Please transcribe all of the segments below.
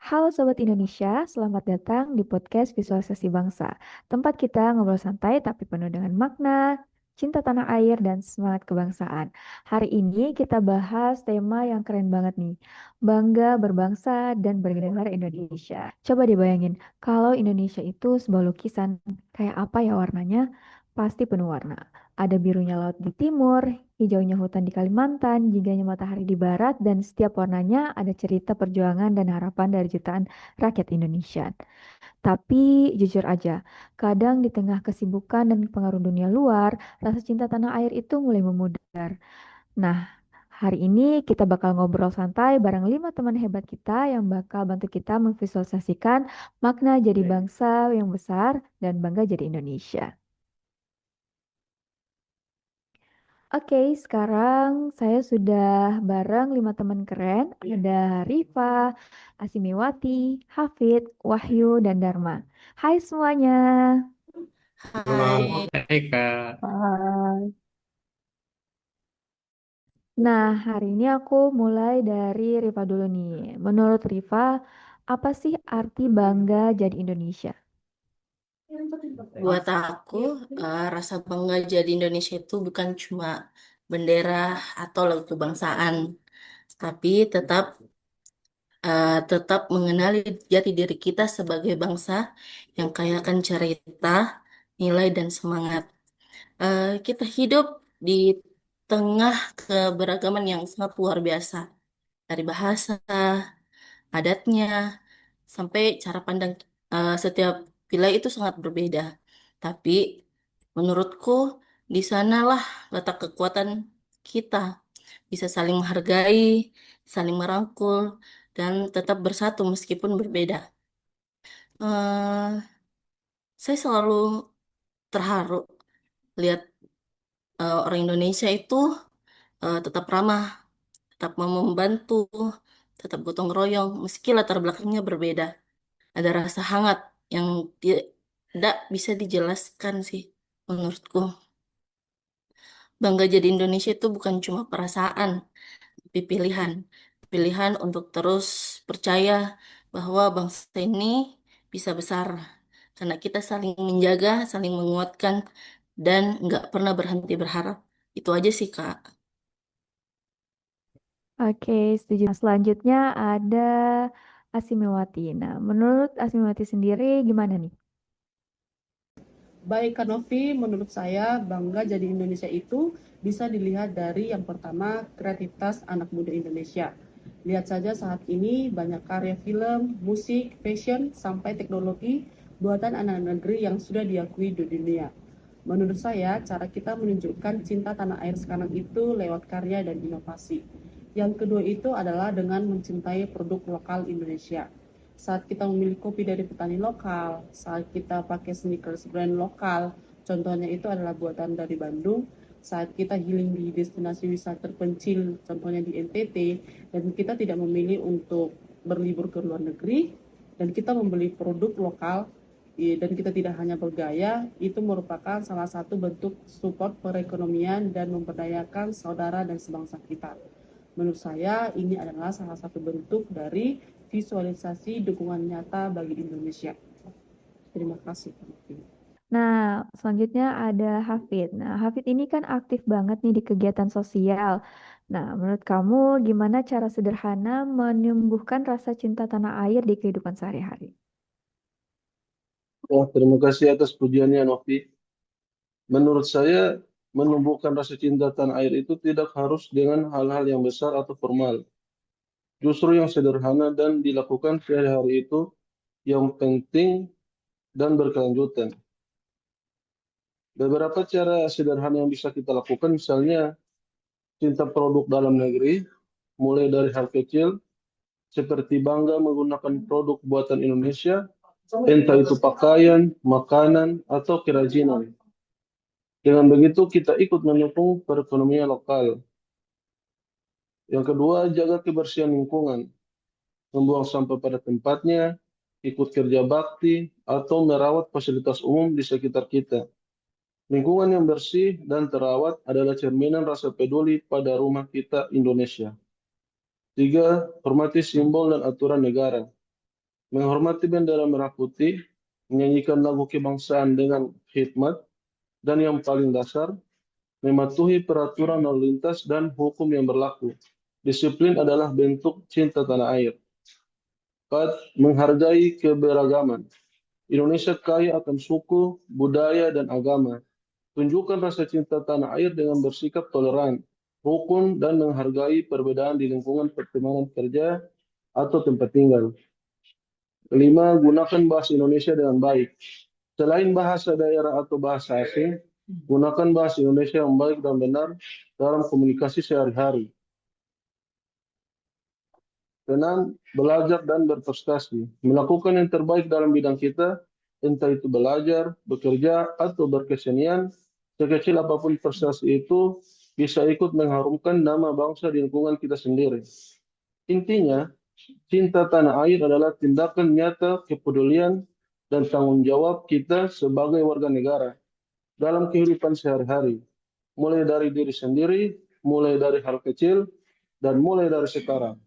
Halo Sobat Indonesia, selamat datang di podcast Visualisasi Bangsa. Tempat kita ngobrol santai tapi penuh dengan makna, cinta tanah air, dan semangat kebangsaan. Hari ini kita bahas tema yang keren banget nih. Bangga berbangsa dan bernegara Indonesia. Coba dibayangin, kalau Indonesia itu sebuah lukisan, kayak apa ya warnanya? Pasti penuh warna. Ada birunya laut di timur, hijaunya hutan di Kalimantan, jinganya matahari di barat, dan setiap warnanya ada cerita perjuangan dan harapan dari jutaan rakyat Indonesia. Tapi jujur aja, kadang di tengah kesibukan dan pengaruh dunia luar, rasa cinta tanah air itu mulai memudar. Nah, hari ini kita bakal ngobrol santai bareng 5 teman hebat kita yang bakal bantu kita memvisualisasikan makna jadi bangsa yang besar dan bangga jadi Indonesia. Oke, sekarang saya sudah bareng 5 teman keren. Ada Rifa, Asimiwati, Hafid, Wahyu, dan Dharma. Hai semuanya. Hai. Hai Kak. Hai. Nah, hari ini aku mulai dari Rifa dulu nih. Menurut Rifa, apa sih arti bangga jadi Indonesia? Buat aku, rasa bangga jadi Indonesia itu bukan cuma bendera atau lagu kebangsaan, tapi tetap mengenali jati diri kita sebagai bangsa yang kaya akan cerita, nilai, dan semangat. Kita hidup di tengah keberagaman yang sangat luar biasa, dari bahasa, adatnya, sampai cara pandang setiap wilayah itu sangat berbeda. Tapi menurutku di sanalah letak kekuatan kita, bisa saling menghargai, saling merangkul, dan tetap bersatu meskipun berbeda. eh saya selalu terharu lihat orang Indonesia itu tetap ramah, tetap mau membantu, tetap gotong royong meski latar belakangnya berbeda. Ada rasa hangat yang tidak bisa dijelaskan sih menurutku. Bangga jadi Indonesia itu bukan cuma perasaan, tapi pilihan. Pilihan untuk terus percaya bahwa bangsa ini bisa besar. Karena kita saling menjaga, saling menguatkan, dan nggak pernah berhenti berharap. Itu aja sih, Kak. Oke, setuju. Nah, selanjutnya ada Asimiwati. Nah, menurut Asimiwati sendiri gimana nih? Baik Kak Novi, menurut saya bangga jadi Indonesia itu bisa dilihat dari yang pertama kreativitas anak muda Indonesia. Lihat saja saat ini banyak karya film, musik, fashion, sampai teknologi buatan anak negeri yang sudah diakui di dunia. Menurut saya, cara kita menunjukkan cinta tanah air sekarang itu lewat karya dan inovasi. Yang kedua itu adalah dengan mencintai produk lokal Indonesia. Saat kita memilih kopi dari petani lokal, saat kita pakai sneakers brand lokal, contohnya itu adalah buatan dari Bandung, saat kita healing di destinasi wisata terpencil, contohnya di NTT, dan kita tidak memilih untuk berlibur ke luar negeri, dan kita membeli produk lokal, dan kita tidak hanya bergaya, itu merupakan salah satu bentuk support perekonomian dan memberdayakan saudara dan sebangsa kita. Menurut saya ini adalah salah satu bentuk dari visualisasi dukungan nyata bagi Indonesia. Terima kasih. Nah, selanjutnya ada Hafid. Nah, Hafid ini kan aktif banget nih di kegiatan sosial. Nah, menurut kamu gimana cara sederhana menumbuhkan rasa cinta tanah air di kehidupan sehari-hari? Wah, terima kasih atas pujiannya, Novi. Menurut saya, menumbuhkan rasa cinta tanah air itu tidak harus dengan hal-hal yang besar atau formal. Justru yang sederhana dan dilakukan sehari-hari itu yang penting dan berkelanjutan. Beberapa cara sederhana yang bisa kita lakukan, misalnya cinta produk dalam negeri, mulai dari hal kecil, seperti bangga menggunakan produk buatan Indonesia, entah itu pakaian, makanan, atau kerajinan. Dengan begitu kita ikut mendukung perekonomian lokal. Yang kedua, jaga kebersihan lingkungan, membuang sampah pada tempatnya, ikut kerja bakti, atau merawat fasilitas umum di sekitar kita. Lingkungan yang bersih dan terawat adalah cerminan rasa peduli pada rumah kita Indonesia. Tiga, hormati simbol dan aturan negara. menghormati bendera merah putih, menyanyikan lagu kebangsaan dengan hikmat, dan yang paling dasar, mematuhi peraturan lalu lintas dan hukum yang berlaku. Disiplin adalah bentuk cinta tanah air. 4. Menghargai keberagaman. Indonesia kaya akan suku, budaya, dan agama. Tunjukkan rasa cinta tanah air dengan bersikap toleran, rukun, dan menghargai perbedaan di lingkungan pertemanan kerja atau tempat tinggal. 5. Gunakan bahasa Indonesia dengan baik. Selain bahasa daerah atau bahasa asing, gunakan bahasa Indonesia yang baik dan benar dalam komunikasi sehari-hari. 6. Belajar dan berprestasi. Melakukan yang terbaik dalam bidang kita, entah itu belajar, bekerja, atau berkesenian, sekecil apapun prestasi itu bisa ikut mengharumkan nama bangsa di lingkungan kita sendiri. Intinya, cinta tanah air adalah tindakan nyata kepedulian dan tanggung jawab kita sebagai warga negara dalam kehidupan sehari-hari, mulai dari diri sendiri, mulai dari hal kecil, dan mulai dari sekarang.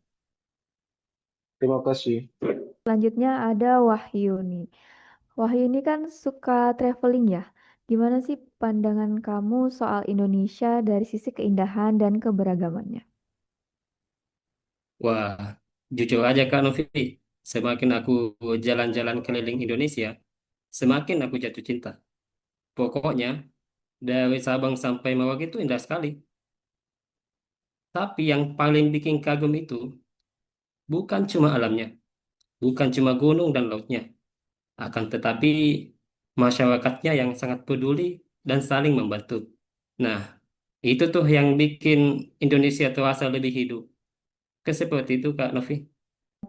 Terima kasih. Selanjutnya ada Wahyu nih. Wahyu ini kan suka traveling ya. Gimana sih pandangan kamu soal Indonesia dari sisi keindahan dan keberagamannya? Wah, jujur aja Kak Novi, semakin aku jalan-jalan keliling Indonesia, semakin aku jatuh cinta. Pokoknya, dari Sabang sampai Merauke itu indah sekali. Tapi yang paling bikin kagum itu bukan cuma alamnya, bukan cuma gunung dan lautnya, akan tetapi masyarakatnya yang sangat peduli dan saling membantu. Nah, itu tuh yang bikin Indonesia terasa lebih hidup. Seperti itu Kak Novi.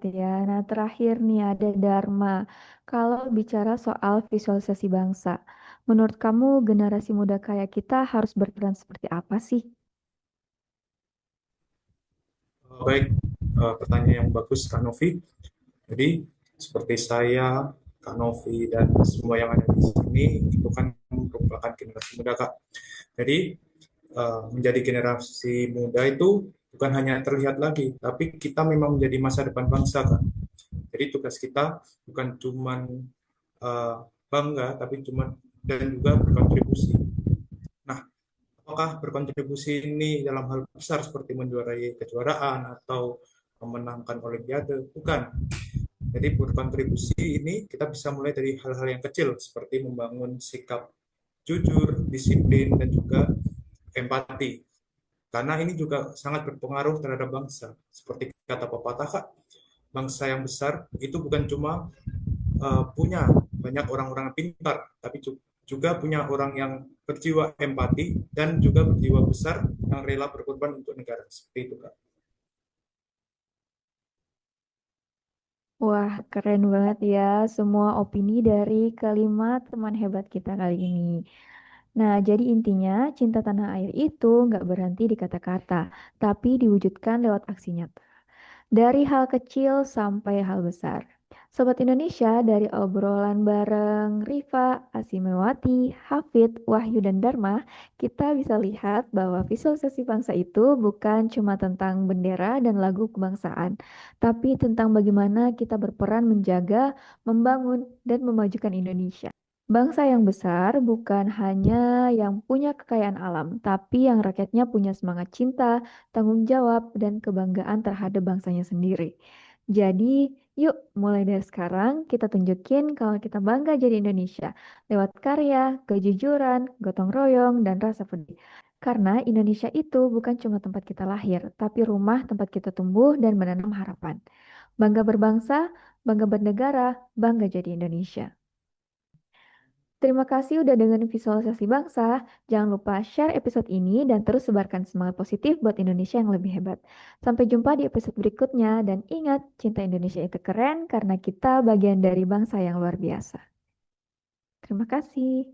Ya, nah terakhir nih ada Dharma. Kalau bicara soal visualisasi bangsa, menurut kamu generasi muda kayak kita harus berperan seperti apa sih? Baik, pertanyaan yang bagus Kak Novi. Jadi seperti saya, Kak Novi, dan semua yang ada di sini itu kan merupakan generasi muda Kak. Jadi menjadi generasi muda itu bukan hanya terlihat lagi, tapi kita memang menjadi masa depan bangsa Kak. Jadi tugas kita bukan cuman eh, bangga, tapi cuman dan juga berkontribusi. Nah, apakah berkontribusi ini dalam hal besar seperti menjuarai kejuaraan atau memenangkan olimpiade? Bukan. Jadi berkontribusi ini kita bisa mulai dari hal-hal yang kecil seperti membangun sikap jujur, disiplin, dan juga empati. Karena ini juga sangat berpengaruh terhadap bangsa. Seperti kata pepatah, Kak, bangsa yang besar itu bukan cuma punya banyak orang-orang yang pintar, tapi juga punya orang yang berjiwa empati dan juga berjiwa besar yang rela berkorban untuk negara. Seperti itu, Kak. Wah, keren banget ya semua opini dari kelima teman hebat kita kali ini. Nah, jadi intinya cinta tanah air itu nggak berhenti di kata-kata, tapi diwujudkan lewat aksi nyata. Dari hal kecil sampai hal besar. Sobat Indonesia, dari obrolan bareng Rifa, Asimewati, Hafid, Wahyu, dan Dharma, kita bisa lihat bahwa visualisasi bangsa itu bukan cuma tentang bendera dan lagu kebangsaan, tapi tentang bagaimana kita berperan menjaga, membangun, dan memajukan Indonesia. Bangsa yang besar bukan hanya yang punya kekayaan alam, tapi yang rakyatnya punya semangat cinta, tanggung jawab, dan kebanggaan terhadap bangsanya sendiri. Jadi, yuk mulai dari sekarang kita tunjukin kalau kita bangga jadi Indonesia lewat karya, kejujuran, gotong royong, dan rasa peduli. Karena Indonesia itu bukan cuma tempat kita lahir, tapi rumah tempat kita tumbuh dan menanam harapan. Bangga berbangsa, bangga bernegara, bangga jadi Indonesia. Terima kasih udah dengerin visualisasi bangsa. Jangan lupa share episode ini dan terus sebarkan semangat positif buat Indonesia yang lebih hebat. Sampai jumpa di episode berikutnya dan ingat, cinta Indonesia itu keren karena kita bagian dari bangsa yang luar biasa. Terima kasih.